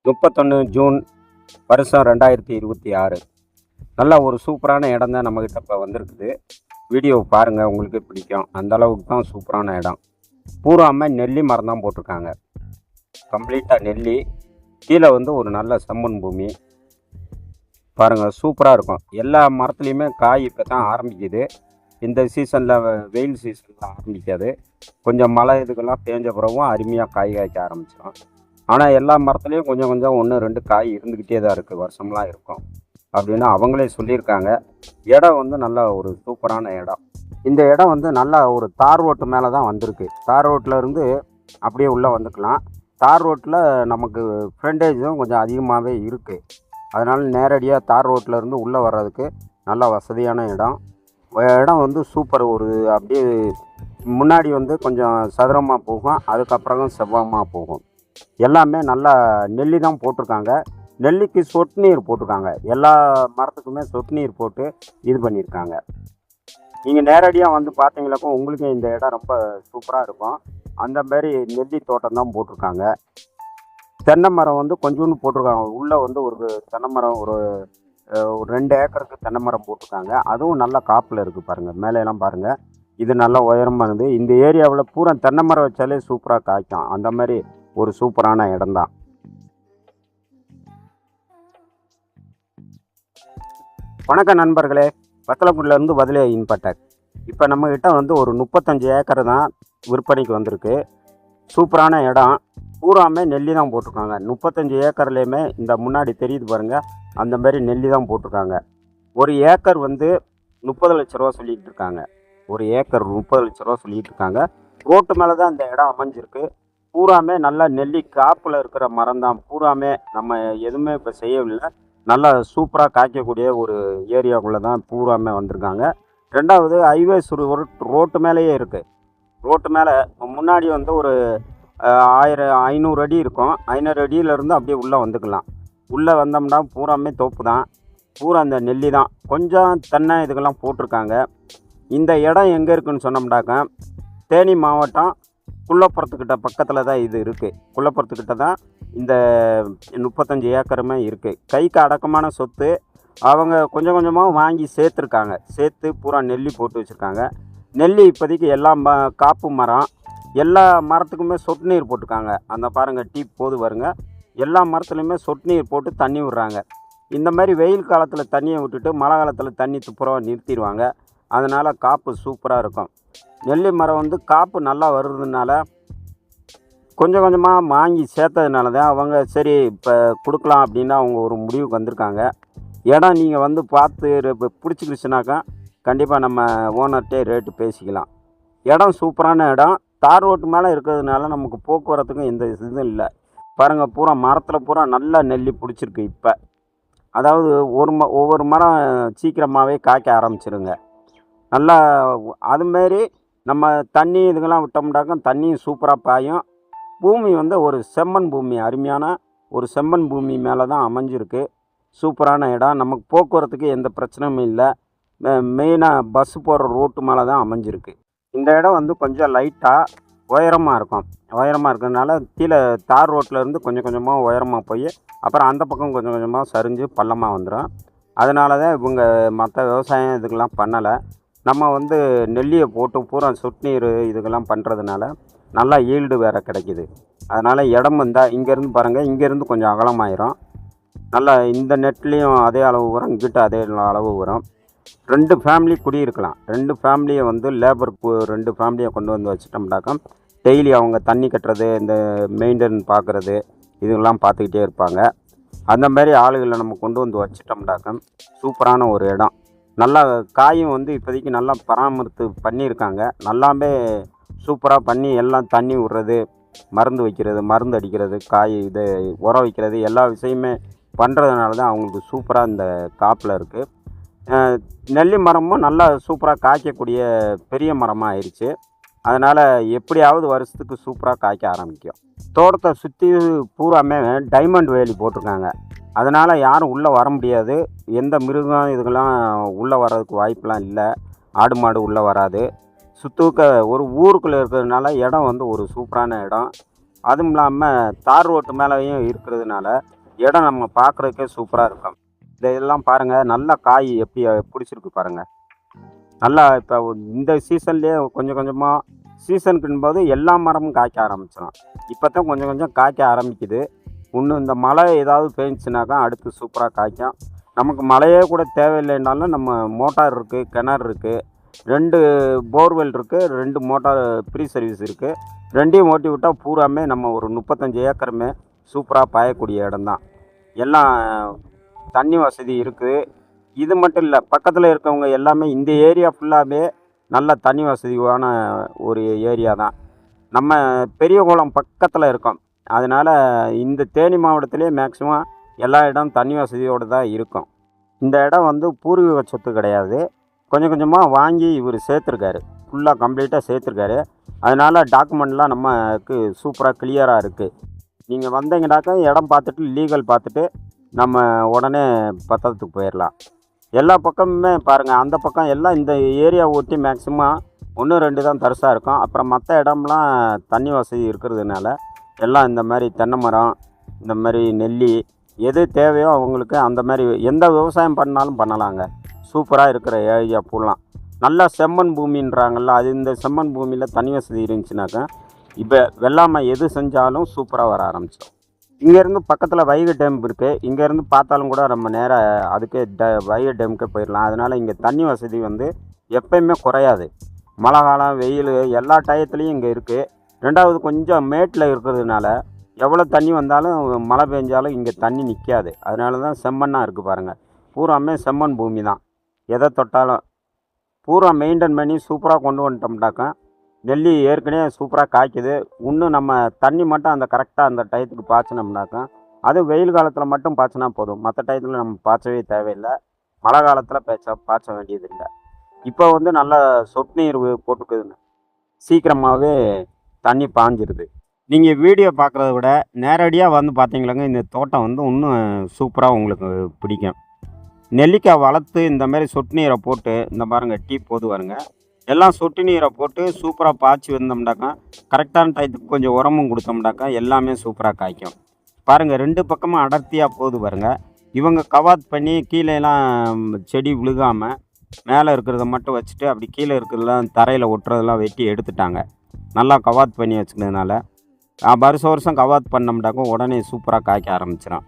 31 June வருஷம் 2026. நல்ல ஒரு சூப்பரான இடம் தான் நம்மக்கிட்ட இப்போ வந்திருக்குது. வீடியோ பாருங்கள், உங்களுக்கு பிடிக்கும். அந்த அளவுக்கு தான் சூப்பரான இடம். பூராமல் நெல்லி மரம் தான் போட்டிருக்காங்க. கம்ப்ளீட்டாக நெல்லி. கீழே ஒரு நல்ல செம்மண் பூமி பாருங்கள், சூப்பராக இருக்கும். எல்லா மரத்துலேயுமே காய் இப்போ தான் ஆரம்பிக்குது. இந்த சீசனில், வெயில் சீசனில் ஆரம்பிக்காது. கொஞ்சம் மழை இதுக்கெல்லாம் பேஞ்ச பிறகும் அருமையாக காய் காய்க்க ஆரம்பிச்சிடும். ஆனால் எல்லா மரத்துலேயும் கொஞ்சம் கொஞ்சம் 1-2 காய் இருந்துக்கிட்டே தான் இருக்குது, வருஷம்லாம் இருக்கும் அப்படின்னு அவங்களே சொல்லியிருக்காங்க. இடம் நல்ல ஒரு சூப்பரான இடம். இந்த இடம் நல்லா ஒரு தார் ரோட்டு மேலே தான் வந்திருக்கு. தார் ரோட்டில் இருந்து அப்படியே உள்ளே வந்துக்கலாம். தார் ரோட்டில் நமக்கு ஃப்ரண்டேஜும் கொஞ்சம் அதிகமாகவே இருக்குது. அதனால் நேரடியாக தார் ரோட்டில் இருந்து உள்ளே வர்றதுக்கு நல்ல வசதியான இடம். சூப்பர். ஒரு அப்படியே முன்னாடி கொஞ்சம் சதுரமாக போகும், அதுக்கப்புறம் செவ்வகமாக போகும். எல்லாமே நல்லா நெல்லி தான் போட்டிருக்காங்க. நெல்லிக்கு சொட்டு நீர் போட்டிருக்காங்க. எல்லா மரத்துக்குமே சொட்டு நீர் போட்டு இது பண்ணியிருக்காங்க. நீங்கள் நேரடியாக பார்த்தீங்களாக்கும் உங்களுக்கு இந்த இடம் ரொம்ப சூப்பராக இருக்கும். அந்த மாதிரி நெல்லி தோட்டம் தான் போட்டிருக்காங்க. தென்னை மரம் கொஞ்சோண்டு போட்டிருக்காங்க. உள்ளே ஒரு தென்னை மரம் ஒரு 2 ஏக்கருக்கு தென்னை மரம் போட்டிருக்காங்க. அதுவும் நல்ல காப்பில் இருக்குது பாருங்கள். மேலையெல்லாம் பாருங்கள், இது நல்ல உயரமானது. இந்த ஏரியாவில் பூரா தென்னை மரம் வச்சாலே சூப்பராக காய்க்கும். அந்த மாதிரி ஒரு சூப்பரான இடம்தான். வணக்கம் நண்பர்களே, வத்தலக்குடியிலேருந்து பதிலே இன்பட்டக். இப்போ நம்மக்கிட்ட ஒரு 35 ஏக்கர் தான் விற்பனைக்கு வந்திருக்கு. சூப்பரான இடம். பூராமே நெல்லி தான் போட்டிருக்காங்க. 35 ஏக்கர்லேயுமே இந்த முன்னாடி தெரியுது பாருங்கள், அந்த மாதிரி நெல்லி தான் போட்டிருக்காங்க. ஒரு ஏக்கர் 30 லட்ச ரூபா சொல்லிகிட்டு இருக்காங்க. ஒரு ஏக்கர் 30 லட்ச ரூபா சொல்லிகிட்டு இருக்காங்க. ரோட்டு மேலே தான் இந்த இடம் அமைஞ்சிருக்கு. பூராமே நல்லா நெல்லி காப்பில் இருக்கிற மரம் தான். பூராமே நம்ம எதுவுமே இப்போ செய்யவில்லை. நல்லா சூப்பராக காய்க்கக்கூடிய ஒரு ஏரியாவுக்குள்ளே தான் பூராமே வந்திருக்காங்க. ரெண்டாவது ஹைவேஸ் ரோட்டு மேலேயே இருக்குது. ரோட்டு மேலே முன்னாடி ஒரு 500 அடி இருக்கும். 500 அடியிலேருந்து அப்படியே உள்ளே வந்துக்கலாம். உள்ளே வந்தோம்னா பூராமே தோப்பு தான். பூரா அந்த நெல்லி தான். கொஞ்சம் தென்னை இதுக்கெல்லாம் போட்டிருக்காங்க. இந்த இடம் எங்கே இருக்குதுன்னு சொன்னோம்னாக்கா, தேனி மாவட்டம் குள்ளப்புறத்துக்கிட்ட பக்கத்தில் தான் இது இருக்குது. குள்ளப்புறத்துக்கிட்ட தான் இந்த 35 ஏக்கருமே இருக்குது. கைக்கு அடக்கமான சொத்து. அவங்க கொஞ்சம் கொஞ்சமாக வாங்கி சேர்த்துருக்காங்க. சேர்த்து பூரா நெல்லி போட்டு வச்சுருக்காங்க. நெல்லி இப்போதைக்கு எல்லாம் காப்பு மரம். எல்லா மரத்துக்குமே சொட்டு நீர் போட்டிருக்காங்க. அந்த பாருங்கள், டீப் போது வருங்க. எல்லா மரத்துலையுமே சொட்டு நீர் போட்டு தண்ணி விடுறாங்க. இந்த மாதிரி வெயில் காலத்தில் தண்ணியை விட்டுட்டு மழை காலத்தில் தண்ணி துப்புரவாக நிறுத்திடுவாங்க. அதனால் காப்பு சூப்பராக இருக்கும். நெல்லி மரம் காப்பு நல்லா வருதுனால கொஞ்சம் கொஞ்சமாக வாங்கி சேர்த்ததுனால தான் அவங்க சரி இப்போ கொடுக்கலாம் அப்படின்னு அவங்க ஒரு முடிவுக்கு வந்திருக்காங்க. இடம் நீங்கள் பார்த்து இப்போ பிடிச்சிக்கிடுச்சுனாக்கா கண்டிப்பாக நம்ம ஓனர்கிட்டே ரேட்டு பேசிக்கலாம். இடம் சூப்பரான இடம். தார் ரோட்டு மேலே இருக்கிறதுனால நமக்கு போக்குவரத்துக்கும் எந்த இதுவும் இல்லை. பாருங்கள், பூரா மரத்தில் பூரா நல்லா நெல்லி பிடிச்சிருக்கு. இப்போ அதாவது ஒவ்வொரு மரம் சீக்கிரமாகவே காய்க்க ஆரம்பிச்சிருங்க. நல்லா அதுமாரி நம்ம தண்ணி இதுக்கெல்லாம் விட்டோம்னாக்கா தண்ணியும் சூப்பராக பாயும். பூமி ஒரு செம்மண் பூமி, அருமையான ஒரு செம்மண் பூமி மேலே தான் அமைஞ்சிருக்கு. சூப்பரான இடம். நமக்கு போக்குவரத்துக்கு எந்த பிரச்சனையும் இல்லை. மெயினாக பஸ்ஸு போகிற ரோட்டு மேலே தான் அமைஞ்சிருக்கு. இந்த இடம் கொஞ்சம் லைட்டாக உயரமாக இருக்கும். உயரமாக இருக்கிறதுனால கீழே தார் ரோட்டில் இருந்து கொஞ்சம் கொஞ்சமாக உயரமாக போய் அப்புறம் அந்த பக்கம் கொஞ்சம் கொஞ்சமாக சரிஞ்சு பள்ளமாக வந்துடும். அதனால தான் இவங்க மற்ற விவசாயம் இதுக்கெல்லாம் பண்ணலை. நம்ம நெல்லியை போட்டு பூரா சொட்டு நீர் இதுக்கெல்லாம் பண்ணுறதுனால நல்லா ஈல்டு வேறு கிடைக்கிது. அதனால் இடம் இங்கேருந்து பாருங்கள், இங்கேருந்து கொஞ்சம் அகலமாயிரும். நல்லா இந்த நெட்லேயும் அதே அளவு வரும், இங்கிட்ட அதே அளவு வரும். 2 ஃபேமிலி குடியிருக்கலாம். 2 ஃபேமிலியை லேபருக்கு 2 ஃபேமிலியை கொண்டு வச்சுட்டோம்னாக்கா டெய்லி அவங்க தண்ணி கட்டுறது, இந்த மெயின்டைன் பார்க்குறது, இதெல்லாம் பார்த்துக்கிட்டே இருப்பாங்க. அந்த மாதிரி ஆளுகளை நம்ம கொண்டு வச்சிட்டோம்னாக்கா சூப்பரான ஒரு இடம். நல்லா காயும் இப்போதைக்கு நல்லா பராமரித்து பண்ணியிருக்காங்க. நல்லாமே சூப்பராக பண்ணி எல்லாம் தண்ணி விடுறது, மருந்து வைக்கிறது, மருந்து அடிக்கிறது, காய் இது உரம் வைக்கிறது, எல்லா விஷயமே பண்ணுறதுனால தான் அவங்களுக்கு சூப்பராக இந்த காப்பில் இருக்குது. நெல்லி மரமும் நல்லா சூப்பராக காய்க்கக்கூடிய பெரிய மரமாக ஆயிடுச்சு. அதனால் எப்படியாவது வருஷத்துக்கு சூப்பராக காய்க்க ஆரம்பிக்கும். தோட்டத்தை சுற்றி பூராமே டைமண்ட் வேலி போட்டிருக்காங்க. அதனால் யாரும் உள்ளே வர முடியாது. எந்த மிருகம் இதுக்கெல்லாம் உள்ளே வர்றதுக்கு வாய்ப்பெலாம் இல்லை. ஆடு மாடு உள்ளே வராது. சுற்றுக்க ஒரு ஊருக்குள்ளே இருக்கிறதுனால இடம் ஒரு சூப்பரான இடம். அதுவும் இல்லாமல் தார் ரோட்டு மேலேயும் இருக்கிறதுனால இடம் நம்ம பார்க்குறதுக்கே சூப்பராக இருக்கும். இதெல்லாம் பாருங்கள், நல்லா காய் எப்படி பிடிச்சிருக்கு பாருங்கள். நல்லா இப்போ இந்த சீசன்லேயே கொஞ்சம் கொஞ்சமாக சீசனுக்குன்போது எல்லா மரமும் காய்க்க ஆரம்பிச்சிடும். இப்போ தான் கொஞ்சம் கொஞ்சம் காய்க்க ஆரம்பிக்குது. இன்னும் இந்த மழை ஏதாவது பெஞ்சுனாக்கா அடுத்து சூப்பராக காய்க்கும். நமக்கு மழையே கூட தேவையில்லைன்னாலும் நம்ம மோட்டார் இருக்குது, கிணறு இருக்குது, 2 போர்வெல் இருக்குது, 2 மோட்டார் ஃப்ரீ சர்வீஸ் இருக்குது. 2யும் ஓட்டி விட்டால் பூராமே நம்ம ஒரு 35 ஏக்கருமே சூப்பராக பாயக்கூடிய இடம்தான். எல்லாம் தண்ணி வசதி இருக்குது. இது மட்டும் இல்லை, பக்கத்தில் இருக்கவங்க எல்லாமே இந்த ஏரியா ஃபுல்லாகவே நல்ல தண்ணி வசதியான ஒரு ஏரியா தான். நம்ம பெரியகுளம் பக்கத்தில் இருக்கோம். அதனால் இந்த தேனி மாவட்டத்திலே மேக்ஸிமம் எல்லா இடம் தண்ணி வசதியோடு தான் இருக்கும். இந்த இடம் வந்து பூர்வீக சொத்து கிடையாது. கொஞ்சம் கொஞ்சமாக வாங்கி இவர் சேர்த்துருக்காரு, ஃபுல்லாக கம்ப்ளீட்டாக சேர்த்துருக்காரு. அதனால் டாக்குமெண்ட்லாம் நமக்கு சூப்பராக கிளியராக இருக்குது. நீங்கள் வந்தீங்கன்னாக்கா இடம் பார்த்துட்டு லீகல் பார்த்துட்டு நம்ம உடனே பத்திரத்துக்கு போயிடலாம். எல்லா பக்கமுமே பாருங்கள், அந்த பக்கம் எல்லாம் இந்த ஏரியா ஒட்டி மேக்ஸிமம் 1, 2 தான் தரிசாக இருக்கும். அப்புறம் மற்ற இடம்லாம் தண்ணி வசதி இருக்கிறதுனால எல்லாம் இந்த மாதிரி தென்னை மரம், இந்த மாதிரி நெல்லி, எது தேவையோ அவங்களுக்கு அந்த மாதிரி எந்த விவசாயம் பண்ணாலும் பண்ணலாங்க. சூப்பராக இருக்கிற ஏரியா பூலாம் நல்லா செம்மண் பூமின்றாங்கள்ல, அது இந்த செம்மண் பூமியில் தண்ணி வசதி இருந்துச்சுனாக்கா இப்போ வெள்ளாமை எது செஞ்சாலும் சூப்பராக வர ஆரம்பிச்சிடும். இங்கேருந்து பக்கத்தில் வைகை டேம் இருக்குது. இங்கேருந்து பார்த்தாலும் கூட நம்ம நேராக அதுக்கே வைகை டேமுக்கே போயிடலாம். அதனால் இங்கே தண்ணி வசதி வந்து எப்பயுமே குறையாது. மழை காலம், வெயில் எல்லா டயத்துலேயும் இங்கே இருக்குது. 2வது கொஞ்சம் மேட்டில் இருக்கிறதுனால எவ்வளோ தண்ணி வந்தாலும் மழை பெஞ்சாலும் இங்கே தண்ணி நிற்காது. அதனால தான் செம்மண்ணாக இருக்குது பாருங்கள். பூராமே செம்மண் பூமி தான். எதை தொட்டாலும் பூரா மெயின்டைன் பண்ணி சூப்பராக கொண்டு வந்துட்டோம்னாக்கா நெல்லி ஏற்கனவே சூப்பராக காய்க்குது. இன்னும் நம்ம தண்ணி மட்டும் அந்த கரெக்டாக அந்த டயத்துக்கு பாய்ச்சினோம்னாக்கா, அது வெயில் காலத்தில் மட்டும் பாய்ச்சினா போதும். மற்ற டயத்தில் நம்ம பாய்ச்சவே தேவையில்லை. மழை காலத்தில் பாய்ச்ச வேண்டியதில்லை. இப்போ வந்து நல்லா சொட்டு நீர் போட்டுக்குதுங்க, சீக்கிரமாகவே தண்ணி பாஞ்சிருது. நீங்கள் வீடியோ பார்க்குறத விட நேரடியாக வந்து பார்த்தீங்களாங்க, இந்த தோட்டம் வந்து இன்னும் சூப்பராக உங்களுக்கு பிடிக்கும். நெல்லிக்காய் வளர்த்து இந்த மாதிரி சொட்டு நீரை போட்டு இந்த பாருங்கள், டீ போது வருங்க, எல்லாம் சொட்டு நீரை போட்டு சூப்பராக பாய்ச்சி வந்தோம்னாக்கா, கரெக்டான டயத்துக்கு கொஞ்சம் உரமும் கொடுத்தோம்னாக்கா எல்லாமே சூப்பராக காய்க்கும். பாருங்கள், 2 பக்கமும் அடர்த்தியாக போகுது பாருங்கள். இவங்க கவாத் பண்ணி கீழேலாம் செடி விழுகாமல் மேலே இருக்கிறத மட்டும் வச்சுட்டு அப்படி கீழே இருக்கிறதெல்லாம் தரையில் ஒட்டுறதெல்லாம் வெட்டி எடுத்துட்டாங்க. நல்லா கவாத் பண்ணி வச்சுக்கிறதுனால வருஷம் கவாத் பண்ணோம்னாக்கா உடனே சூப்பராக காய்க்க ஆரம்பிச்சிடும்.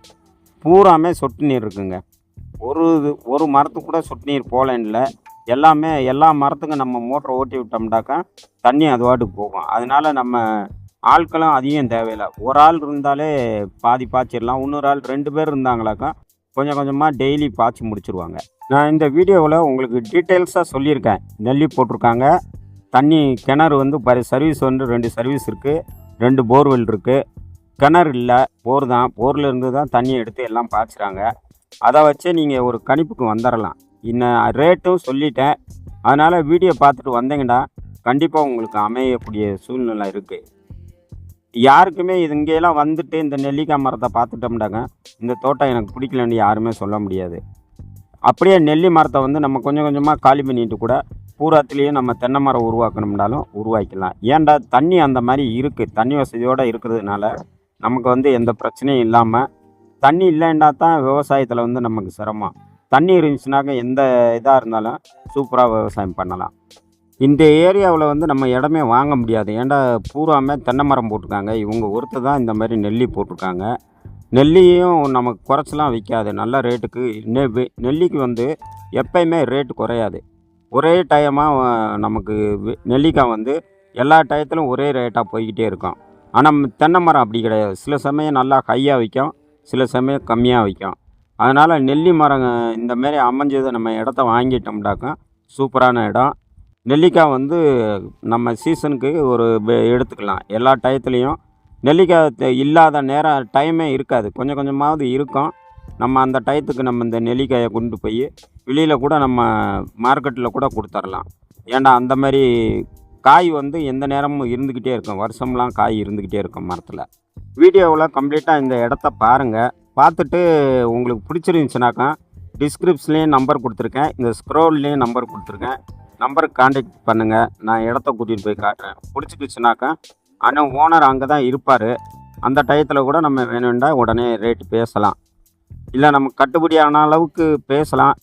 பூராமே சொட்டு நீர் இருக்குங்க. ஒரு மரத்துக்கு கூட சொட்டு நீர் போகலன்னு எல்லாமே எல்லா மரத்துக்கும் நம்ம மோட்டரை ஓட்டி விட்டோம்னாக்கா தண்ணி அது பாட்டுக்கு போகும். அதனால் நம்ம ஆட்களும் அதிகம் தேவையில்லை. ஒரு ஆள் இருந்தாலே பாதி பாய்ச்சிடலாம். இன்னொரு ஆள் 2 பேர் இருந்தாங்களாக்கா கொஞ்சம் கொஞ்சமாக டெய்லி பாய்ச்சி முடிச்சுருவாங்க. நான் இந்த வீடியோவில் உங்களுக்கு டீட்டெயில்ஸாக சொல்லியிருக்கேன். நெல்லி போட்டிருக்காங்க, தண்ணி கிணறு வந்து சர்வீஸ் வந்து 2 சர்வீஸ் இருக்குது, 2 போர்வெல் இருக்குது. கிணறு இல்லை, போர் தான். போரில் இருந்து தான் தண்ணி எடுத்து எல்லாம் பாய்ச்சுறாங்க. அதை வச்சு நீங்கள் ஒரு கணிப்புக்கு வந்துடலாம். இன்னும் ரேட்டும் சொல்லிட்டேன். அதனால் வீடியோ பார்த்துட்டு வந்தீங்கன்னா கண்டிப்பாக உங்களுக்கு அமையக்கூடிய சூழ்நிலை இருக்குது. யாருக்குமே இங்கேலாம் வந்துட்டு இந்த நெல்லிக்காய் மரத்தை பார்த்துட்டோம்னாங்க இந்த தோட்டம் எனக்கு பிடிக்கலன்னு யாருமே சொல்ல முடியாது. அப்படியே நெல்லி மரத்தை வந்து நம்ம கொஞ்சம் கொஞ்சமாக காலி பண்ணிட்டு கூட பூராத்துலேயே நம்ம தென்னை மரம் உருவாக்கணும்னாலும் உருவாக்கலாம். ஏன்டா தண்ணி அந்த மாதிரி இருக்குது. தண்ணி வசதியோடு இருக்கிறதுனால நமக்கு வந்து எந்த பிரச்சனையும் இல்லாமல், தண்ணி இல்லைன்னா தான் விவசாயத்தில் வந்து நமக்கு சிரமம். தண்ணி இருந்துச்சுனாக்க எந்த இதாக இருந்தாலும் சூப்பராக விவசாயம் பண்ணலாம். இந்த ஏரியாவில் வந்து நம்ம இடமே வாங்க முடியாது. ஏன்டா பூராமே தென்னை மரம் போட்டிருக்காங்க. இவங்க ஒருத்தர் தான் இந்த மாதிரி நெல்லி போட்டிருக்காங்க. நெல்லியும் நமக்கு குறைச்சலாம் விற்காது, நல்ல ரேட்டுக்கு. நெல்லிக்கு வந்து எப்பயுமே ரேட்டு குறையாது. ஒரே டைமாக நமக்கு நெல்லிக்காய் வந்து எல்லா டயத்திலும் ஒரே ரேட்டாக போய்கிட்டே இருக்கும். ஆனால் தென்னை மரம் அப்படி கிடையாது. சில சமயம் நல்லா ஹையாக விற்கும், சில சமயம் கம்மியாக விற்கும். அதனால் நெல்லி மரம் இந்தமாரி அமைஞ்சது நம்ம இடத்த வாங்கிட்டோம்னாக்கா சூப்பரான இடம். நெல்லிக்காய் வந்து நம்ம சீசனுக்கு ஒரு எடுத்துக்கலாம். எல்லா டயத்துலேயும் நெல்லிக்காய் இல்லாத நேரம் டைமே இருக்காது, கொஞ்சம் கொஞ்சமாவது இருக்கும். நம்ம அந்த டயத்துக்கு நம்ம இந்த நெல்லிக்காயை கொண்டு போய் வெளியில் கூட நம்ம மார்க்கெட்டில் கூட கொடுத்துர்லாம். ஏன்டா அந்த மாதிரி காய் வந்து எந்த நேரமும் இருந்துக்கிட்டே இருக்கும், வருஷம்லாம் காய் இருந்துக்கிட்டே இருக்கும் மரத்தில். வீடியோவில் கம்ப்ளீட்டாக இந்த இடத்த பாருங்கள். பார்த்துட்டு உங்களுக்கு பிடிச்சிருந்துச்சுனாக்கா டிஸ்கிரிப்ஷன்லேயும் நம்பர் கொடுத்துருக்கேன், இந்த ஸ்க்ரோல்லேயும் நம்பர் கொடுத்துருக்கேன். நம்பருக்கு கான்டாக்ட் பண்ணுங்கள். நான் இடத்த கூட்டிகிட்டு போய் காட்டுறேன். பிடிச்சிக்கிச்சுனாக்கா ஆனால் ஓனர் அங்கே தான் இருப்பார். அந்த டயத்தில் கூட நம்ம வேணும்னா உடனே ரேட்டு பேசலாம். இல்லை நம்ம கட்டுப்படியான அளவுக்கு பேசலாம்.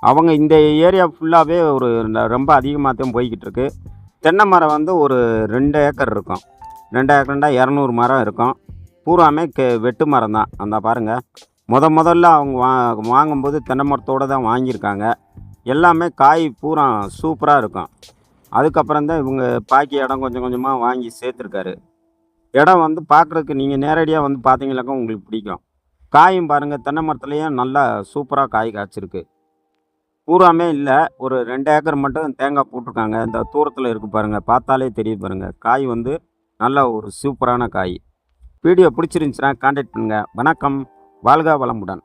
அவங்க இந்த ஏரியா ஃபுல்லாகவே ஒரு ரொம்ப அதிகமாக தான் போய்கிட்டு இருக்கு. தென்னை மரம் வந்து ஒரு 2 ஏக்கர் இருக்கும். 2 ஏக்கர்னா 200 மரம் இருக்கும். பூராமே வெட்டு மரம் தான். அந்த பாருங்கள், முதல்ல அவங்க வாங்கும்போது தென்னை மரத்தோடு தான் வாங்கியிருக்காங்க. எல்லாமே காய் பூரா சூப்பராக இருக்கும். அதுக்கப்புறம் தான் இவங்க பாக்கி இடம் கொஞ்சம் கொஞ்சமாக வாங்கி சேர்த்துருக்காரு. இடம் வந்து பார்க்குறதுக்கு நீங்கள் நேரடியாக வந்து பார்த்தீங்கன்னாக்கா உங்களுக்கு பிடிக்கும். காயும் பாருங்கள், தென்னை மரத்துலேயும் நல்லா சூப்பராக காய் காய்ச்சிருக்கு. பூராமே இல்லை, ஒரு 2 ஏக்கர் மட்டும் தேங்காய் போட்டிருக்காங்க. இந்த தூரத்தில் இருக்குது பாருங்கள், பார்த்தாலே தெரியுது பாருங்கள். காய் வந்து நல்ல ஒரு சூப்பரான காய். வீடியோ பிடிச்சிருந்துச்சுன்னா கான்டாக்ட் பண்ணுங்கள். வணக்கம். வாழ்க வளமுடன்.